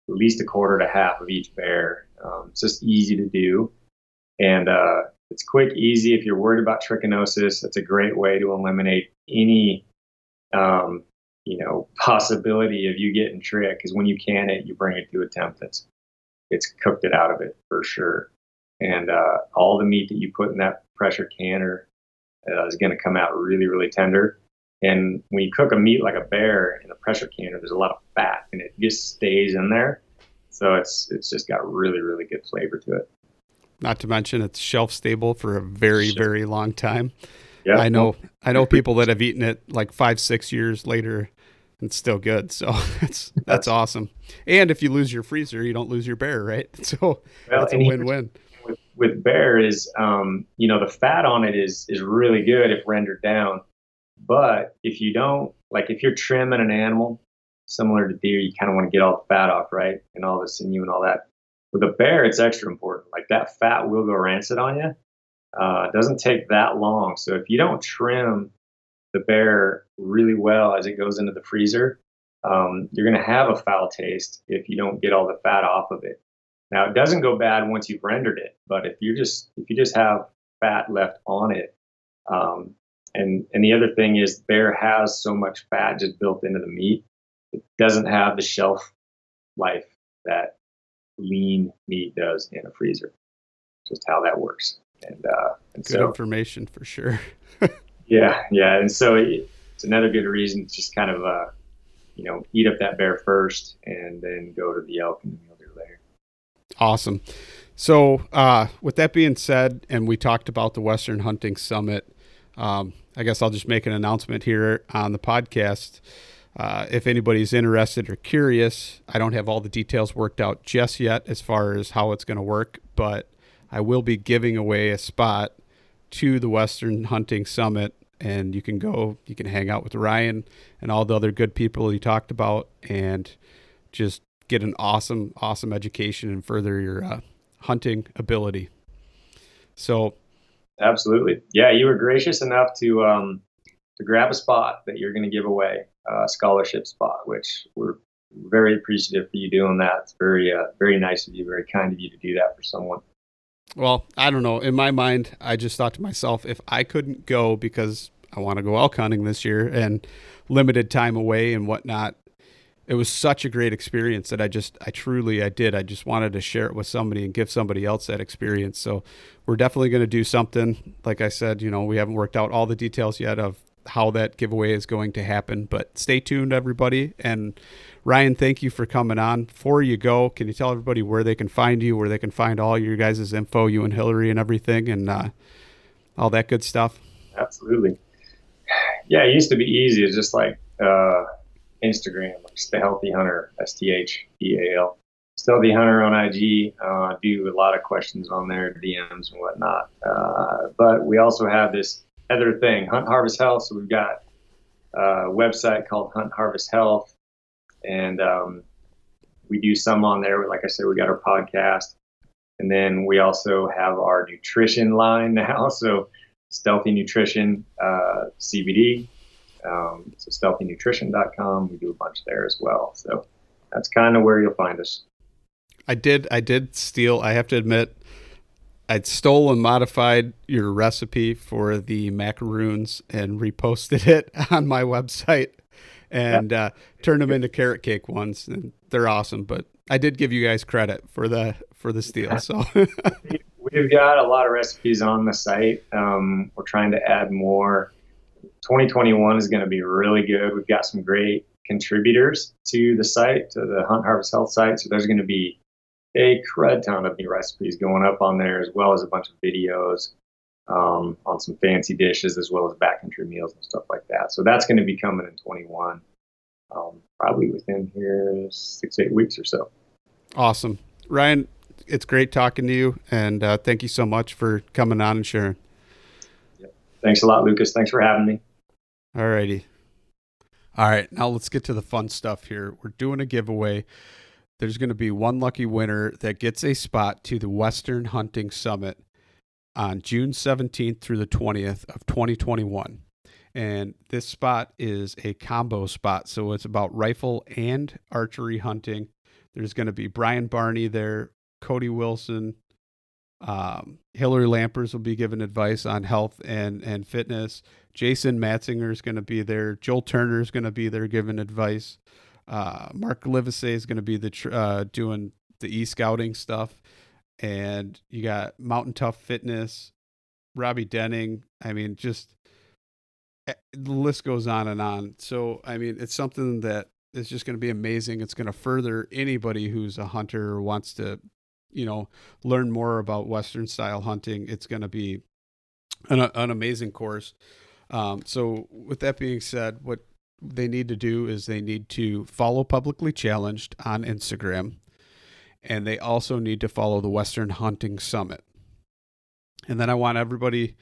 at least a quarter to half of each bear. It's just easy to do. And it's quick, easy. If you're worried about trichinosis, it's a great way to eliminate any, possibility of you getting trick. Because when you can it, you bring it to a temp it's cooked it out of it for sure. And all the meat that you put in that pressure canner is going to come out really, really tender. And when you cook a meat like a bear in a pressure canner, there's a lot of fat and it just stays in there. So it's just got really, really good flavor to it. Not to mention it's shelf stable for a very, very long time. Yeah, I know people that have eaten it like 5-6 years later. It's still good. So that's awesome. And if you lose your freezer, you don't lose your bear, right? So that's a win-win. With bear is, the fat on it is really good if rendered down. But if you don't, like if you're trimming an animal similar to deer, you kind of want to get all the fat off, right? And all the sinew and all that. With a bear, it's extra important. Like that fat will go rancid on you. It doesn't take that long. So if you don't trim the bear really well as it goes into the freezer, you're going to have a foul taste if you don't get all the fat off of it. Now it doesn't go bad once you've rendered it, but if you just have fat left on it, and the other thing is bear has so much fat just built into the meat, it doesn't have the shelf life that lean meat does in a freezer. Just how that works. And good information for sure. Yeah. And so it's another good reason to just kind of, eat up that bear first and then go to the elk and the mule deer later. Awesome. So with that being said, and we talked about the Western Hunting Summit, I guess I'll just make an announcement here on the podcast. If anybody's interested or curious, I don't have all the details worked out just yet as far as how it's going to work, but I will be giving away a spot to the Western Hunting Summit, and you can hang out with Ryan and all the other good people he talked about, and just get an awesome education and further your hunting ability. So, absolutely, yeah, you were gracious enough to grab a spot that you're going to give away, a scholarship spot, which we're very appreciative for you doing that. It's very nice of you, very kind of you to do that for someone. Well, I don't know. In my mind, I just thought to myself, if I couldn't go because I want to go elk hunting this year and limited time away and whatnot, it was such a great experience that I did. I just wanted to share it with somebody and give somebody else that experience. So we're definitely going to do something. Like I said, we haven't worked out all the details yet of how that giveaway is going to happen, but stay tuned, everybody. And Ryan, thank you for coming on. Before you go, can you tell everybody where they can find you, where they can find all your guys' info, you and Hillary and everything, and all that good stuff? Absolutely. Yeah, it used to be easy. It's just like Instagram, just the Healthy Hunter, STHEAL. Stealthy Hunter on IG. Do a lot of questions on there, DMs and whatnot. But we also have this other thing, Hunt Harvest Health. So we've got a website called Hunt Harvest Health, and we do some on there. Like I said, we got our podcast, and then we also have our nutrition line now. So Stealthy Nutrition, CBD. So stealthynutrition.com. We do a bunch there as well. So that's kind of where you'll find us. I did steal. I have to admit, I'd stole and modified your recipe for the macaroons and reposted it on my website and turned them into carrot cake ones. And they're awesome, but I did give you guys credit for the steal. So we've got a lot of recipes on the site. We're trying to add more. 2021 is going to be really good. We've got some great contributors to the site, to the Hunt Harvest Health site. So there's going to be a crud ton of new recipes going up on there, as well as a bunch of videos on some fancy dishes, as well as backcountry meals and stuff like that. So that's going to be coming in 21, probably within here 6-8 weeks or so. Awesome. Ryan, it's great talking to you, and thank you so much for coming on and sharing. Yep. Thanks a lot, Lucas. Thanks for having me. All righty. All right, now let's get to the fun stuff here. We're doing a giveaway. There's going to be one lucky winner that gets a spot to the Western Hunting Summit on June 17th through the 20th of 2021. And this spot is a combo spot, so it's about rifle and archery hunting. There's going to be Brian Barney there, Cody Wilson, Hillary Lampers will be giving advice on health and fitness. Jason Matzinger is going to be there. Joel Turner is going to be there giving advice. Mark Livesey is going to be doing the e-scouting stuff. And you got Mountain Tough Fitness, Robbie Denning. I mean, just the list goes on and on. So, I mean, it's something that is just going to be amazing. It's going to further anybody who's a hunter or wants to, learn more about Western style hunting. It's going to be an amazing course. So with that being said, what they need to do is they need to follow Publicly Challenged on Instagram, and they also need to follow the Western Hunting Summit. And then I want everybody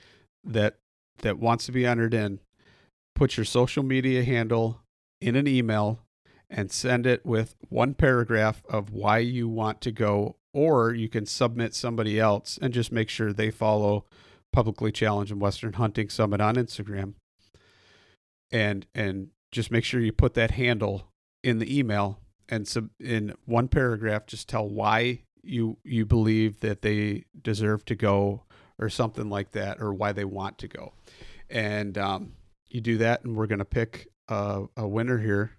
that wants to be entered in, put your social media handle in an email and send it with one paragraph of why you want to go, or you can submit somebody else and just make sure they follow Publicly Challenged and Western Hunting Summit on Instagram. And just make sure you put that handle in the email, and in one paragraph, just tell why you believe that they deserve to go or something like that, or why they want to go. And you do that, and we're going to pick a winner here,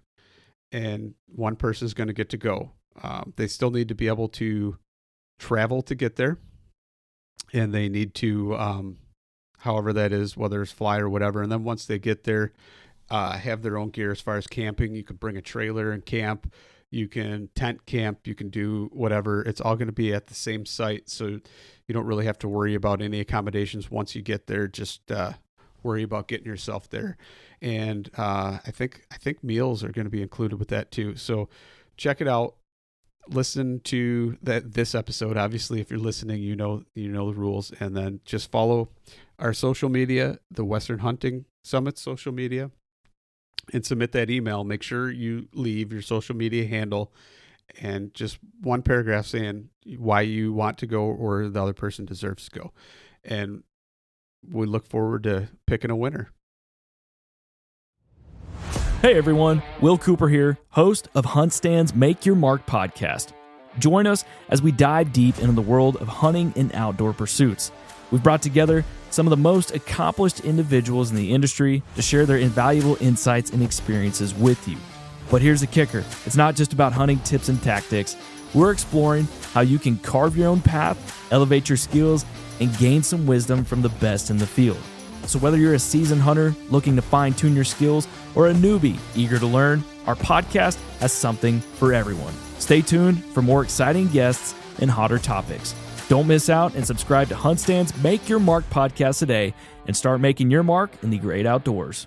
and one person is going to get to go. They still need to be able to travel to get there, and they need to, however that is, whether it's fly or whatever. And then once they get there, have their own gear as far as camping. You could bring a trailer and camp. You can tent camp. You can do whatever. It's all going to be at the same site, so you don't really have to worry about any accommodations once you get there. Just worry about getting yourself there. And I think meals are going to be included with that too. So check it out. Listen to this episode. Obviously, if you're listening, you know the rules, and then just follow our social media, the Western Hunting Summit social media, and submit that email. Make sure you leave your social media handle and just one paragraph saying why you want to go or the other person deserves to go. And we look forward to picking a winner. Hey everyone, Will Cooper here, host of Hunt Stand's Make Your Mark podcast. Join us as we dive deep into the world of hunting and outdoor pursuits. We've brought together some of the most accomplished individuals in the industry to share their invaluable insights and experiences with you. But here's the kicker. It's not just about hunting tips and tactics. We're exploring how you can carve your own path, elevate your skills, and gain some wisdom from the best in the field. So whether you're a seasoned hunter looking to fine-tune your skills or a newbie eager to learn, our podcast has something for everyone. Stay tuned for more exciting guests and hotter topics. Don't miss out and subscribe to Hunt Stand's Make Your Mark podcast today and start making your mark in the great outdoors.